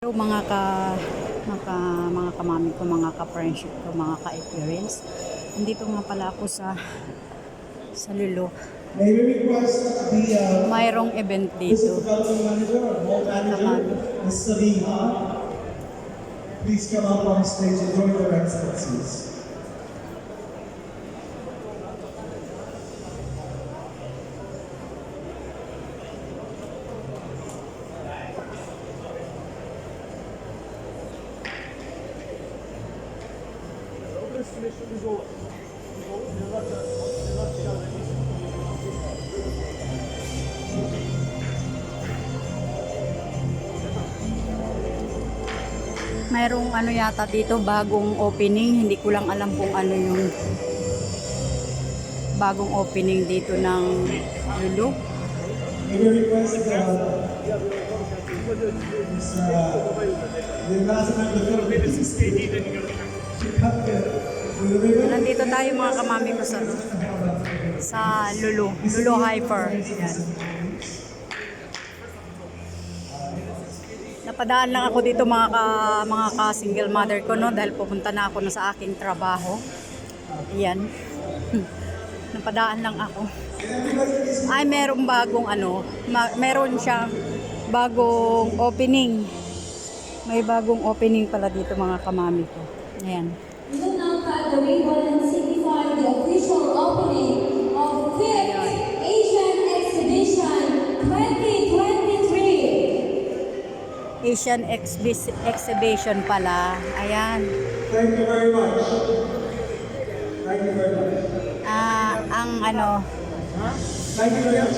Mga kamami ko, mga ka-friendship ko, mga ka-experience. Nandito nga pala ako sa Lulo. Mayroong event dito. Please come up on stage and join their excellencies. Mayroong ano yata dito, bagong opening. Hindi ko lang alam kung ano yung bagong opening dito ng Lulo. Nandito tayo mga kamami ko sa Lulo Hyper. Yan. Napadaan lang ako dito mga ka single mother ko, no, dahil pupunta na ako sa aking trabaho. Yan. Napadaan lang ako. Ay, merong bagong meron siyang bagong opening. May bagong opening pala dito mga kamami ko. Ayan. We will now cut the ribbon and signify the official opening of 5th Asian Exhibition 2023. Asian Exhibition pala. Ayan. Thank you very much. Thank you very much. Thank you very much.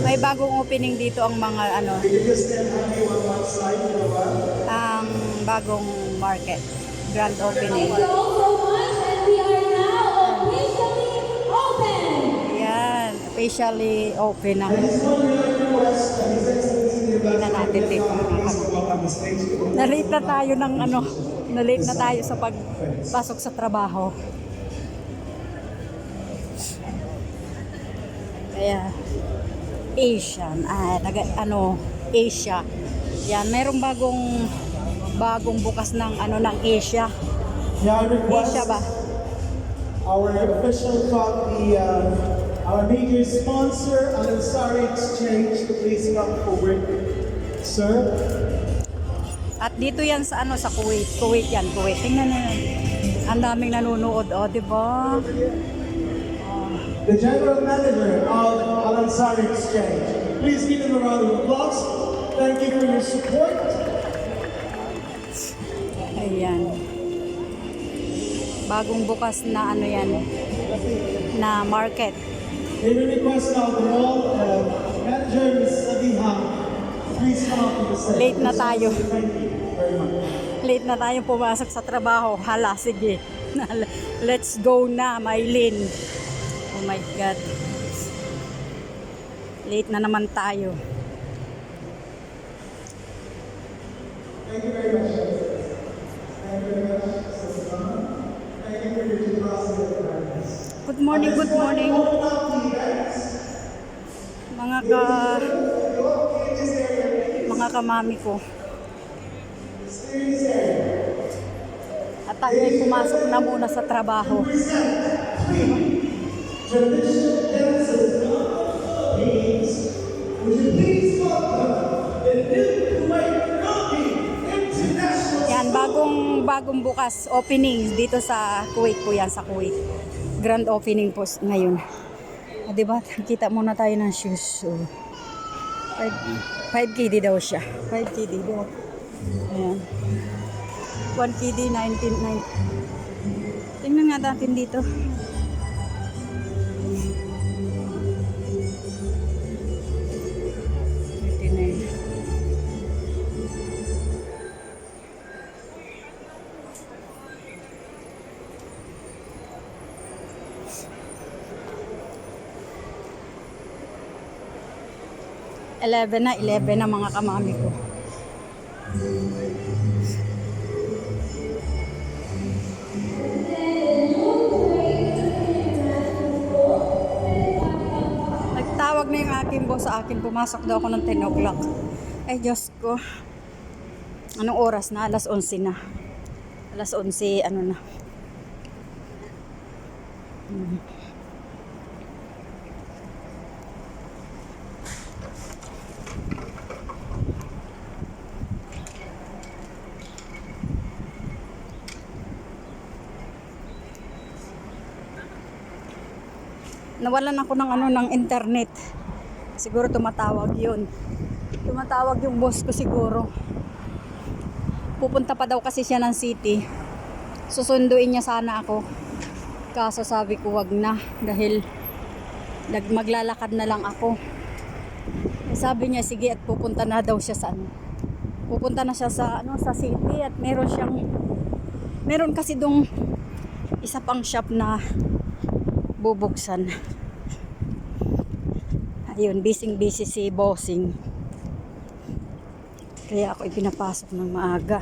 May bagong opening dito ang mga Can you just stand on one side for a while? ang bagong market. Grand opening. Thank you all so much, and we are now officially open. Ayan. Officially open na. I just want to request His Excellency the Tingnan natin dito mga Please kamami. come up on the stage. Na-late na tayo na-late na tayo sa pagpasok sa trabaho. Kaya Asian, Asia. Yan, mayroong bagong bukas ng ng Asia. Now I request Asia ba? our official copy, our major sponsor, Al-Ansari Exchange, to please come forward, sir. At dito yan sa sa Kuwait. Kuwait. Tingnan na. Ang daming nanonood, di ba? The General Manager of Al-Ansari Exchange. Please give him a round of applause. Thank you for your support. Ayan. Bagong bukas na yan, na market. May we request now the mall manager, Ms. Sabiha, please come up to the stage. Late na tayo. Thank you very much. Late na tayo pumasok sa trabaho. Hala, sige. Let's go na, Maylin. Oh my God. Late na naman tayo. Thank you very much. Thank you very much, Sabiha. Thank you for your generosity and kindness. Good morning. Mga kamami ko. At tayo ay pumasok na muna sa trabaho. Traditional dances of the Philippines. Would you please welcome the new Kuwait Philippine International Yan, bagong bukas opening dito sa Kuwait po yan, sa Kuwait. Grand opening po ngayon. Diba? Kita muna tayo ng shoes. So, 5 KD daw siya. 5 KD daw. Ayan. 1 KD, 19. Tingnan nga natin dito. Eleven na mga kamami ko. Nagtawag na yung aking boss sa akin. Pumasok daw ako ng 10 o'clock. Ay, Diyos ko. Anong oras na? Alas 11 na. Alas 11, ano na. Nawalan ako ng ng internet. Siguro tumatawag 'yun. Tumatawag yung boss ko siguro. Pupunta pa daw kasi siya ng city. Susunduin niya sana ako. Kaso sabi ko wag na dahil maglalakad na lang ako. Sabi niya sige at pupunta na daw siya sa Pupunta na siya sa sa city at meron kasi dong isa pang shop na bubuksan. Ayun, busy si bossing. Kaya ako ipinapasok ng maaga.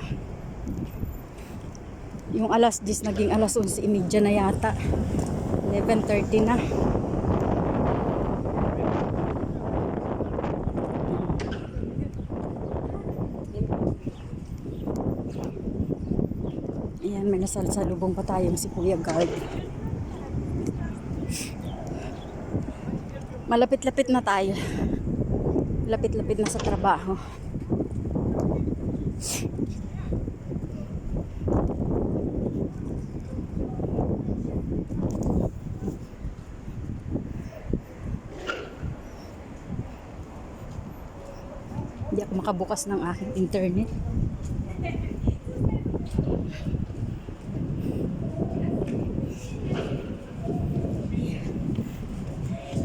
Yung alas 10 naging alas 11:30 na yata. 11:30 na. Ayan, may nasalsalubong pa tayong si Kuya Guard. Malapit-lapit na tayo. Lapit-lapit na sa trabaho. Hindi ako makabukas ng aking internet.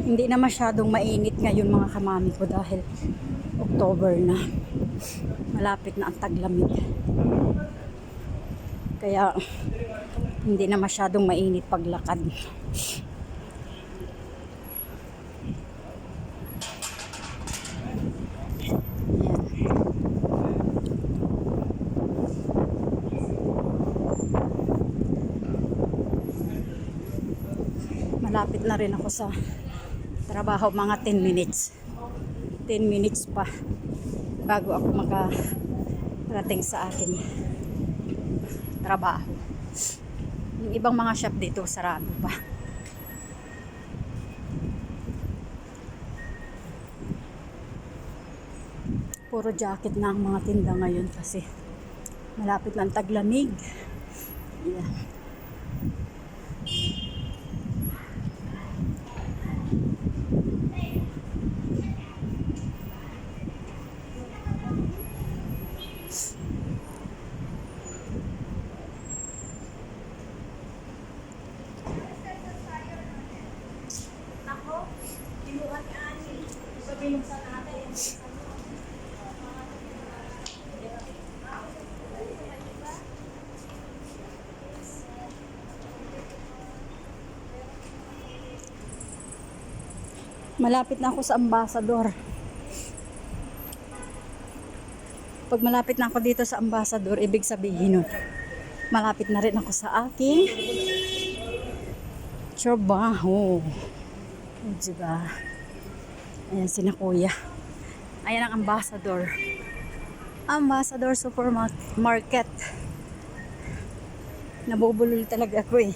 Hindi na masyadong mainit ngayon mga kamami ko dahil October na. Malapit na ang taglamig. Kaya hindi na masyadong mainit paglakad. Malapit na rin ako sa trabaho, mga 10 minutes. 10 minutes pa bago ako makarating sa aking trabaho. Yung ibang mga shop dito sarado pa. Puro jacket na ang mga tinda ngayon kasi malapit na ang taglamig. Yeah. Malapit na ako sa Ambassador. Pag malapit na ako dito sa Ambassador, ibig sabihin nun, malapit na rin ako sa aking trabaho. Diba? Ayan sina Kuya. Ayan ang Ambassador. Ambassador Supermarket. Nabubulol talaga ako eh.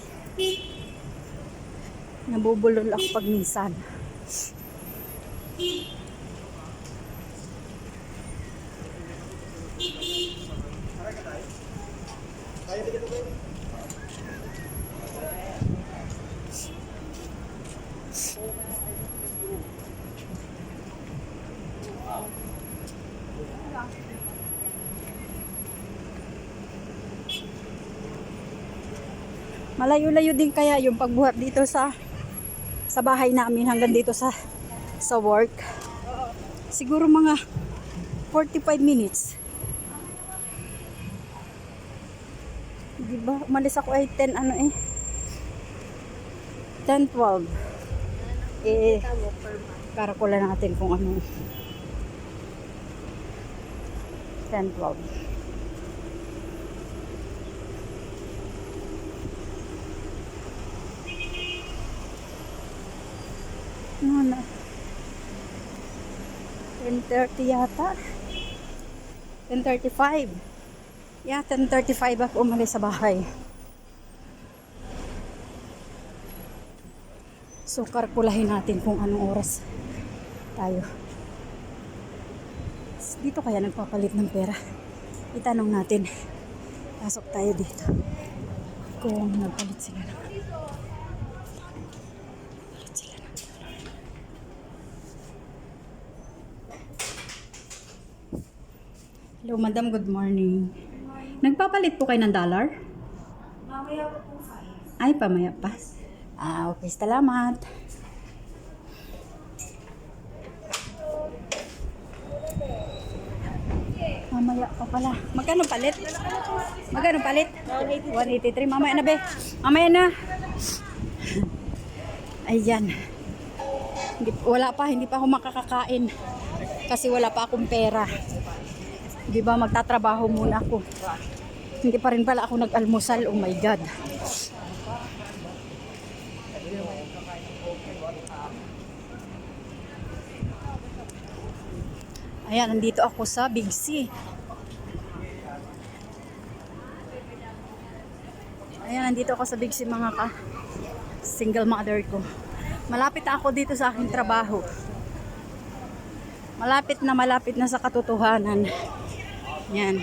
Nabubulol ako pag minsan. Malayo-layo din kaya yung pagbuhat dito sa bahay namin hanggang dito sa work. Siguro mga 45 minutes. Diba? Umalis ako ay 10-12. Karakulan natin kung ano. 10-12. Ano na? 10:30 yata. 10:35. Yeah, 10:35 ako umalis sa bahay. So, kalkulahin natin kung anong oras tayo. Dito kaya nagpapalit ng pera. Itanong natin. Pasok tayo dito. Kung nagpalit sila ng Hello, madam. Good morning. Nagpapalit po kayo ng dollar? Mamaya po 5. Ay, pamaya pa. Okay. Salamat. Mamaya pa pala. Magkano palit? Magkano palit? 183. Mamaya na, be. Mamaya na. Ayan. Hindi pa ako makakakain. Kasi wala pa akong pera. Di ba magtatrabaho muna ako. Hindi pa rin pala ako nag-almusal. Oh my God. Ayan, nandito ako sa Big C. Ayan, nandito ako sa Big C, mga single mother ko. Malapit na ako dito sa aking trabaho. Malapit na sa katotohanan. Yan.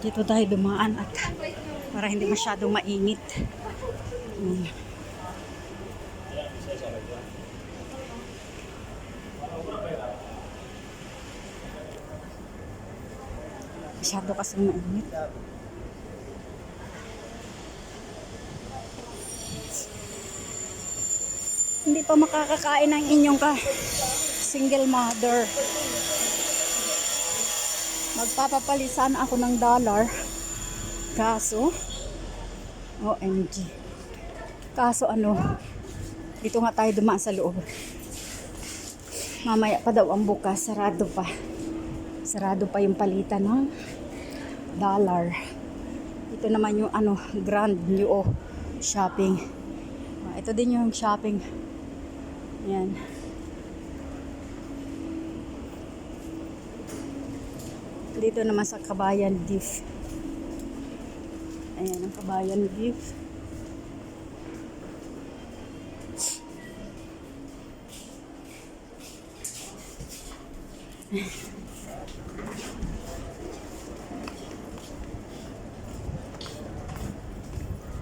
Dito tayo dumaan at para hindi masyadong mainit. Masyado kasing mainit. Hindi pa makakakain ang inyong single mother. Magpapapalit sana ako ng dollar. Kaso, OMG. Kaso dito nga tayo dumaan sa loob. Mamaya pa daw ang bukas, sarado pa. Sarado pa yung palitan ng dollar. Ito naman yung Grand New Shopping. Ito din yung shopping. Yan. Dito naman sa Kabayan Beef. Ayan ang Kabayan Beef.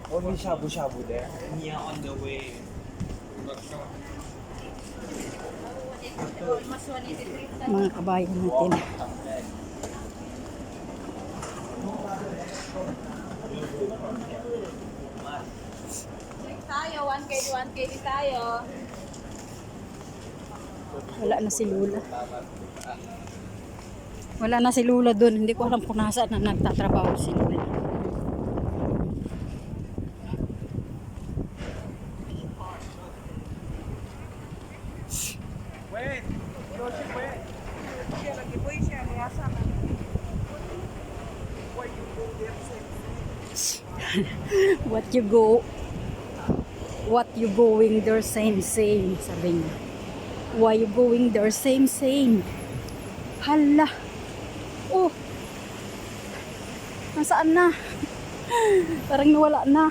Only shabu-shabu there. Yeah, on the way. Mga kabayan natin. Tayo, 1K tayo. Wala na si Lula. Wala na si Lula doon. Hindi ko alam kung nasaan na nagtatrabaho si Lula. What you going there same sabi niya. Why you going there same hala, oh, nasaan na? Parang nawala na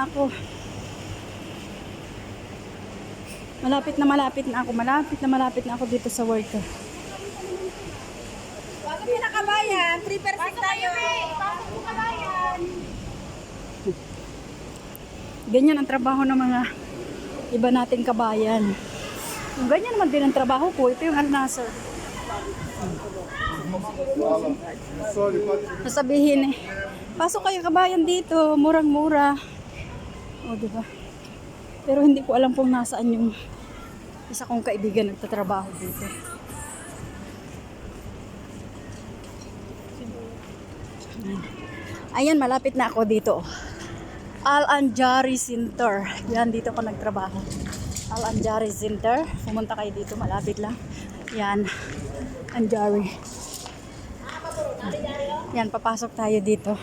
ako. Malapit na ako dito sa work ko. Pasok na kabayan, 3% tayo. Pasok na kabayan. Ganyan ang trabaho ng mga iba nating kabayan. Ganyan naman din ang trabaho ko. Ito yung Al-Nasser. Sasabihin pasok kayo kabayan dito, murang-mura. O, diba? Pero hindi ko alam kung nasaan yung isa kong kaibigan nagtatrabaho dito. Ayan, malapit na ako dito. Al-Anjari Center. Yan, dito ako nagtrabaho. Al-Anjari Center. Pumunta kayo dito, malapit lang. Yan, Anjari. Yan, papasok tayo dito.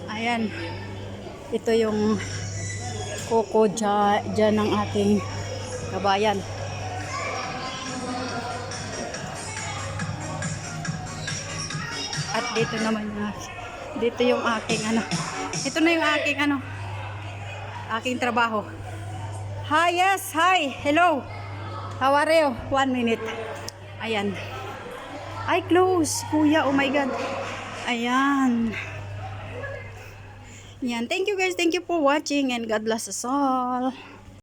Ayan. Ito yung kuko dyan ng ating kabayan. At dito naman dito yung aking ito na yung aking aking trabaho. Hi, yes, hi, hello. How are you? 1 minute. Ayan. Ay, close. Kuya, oh my God. Ayan. Yan. Thank you guys. Thank you for watching and God bless us all.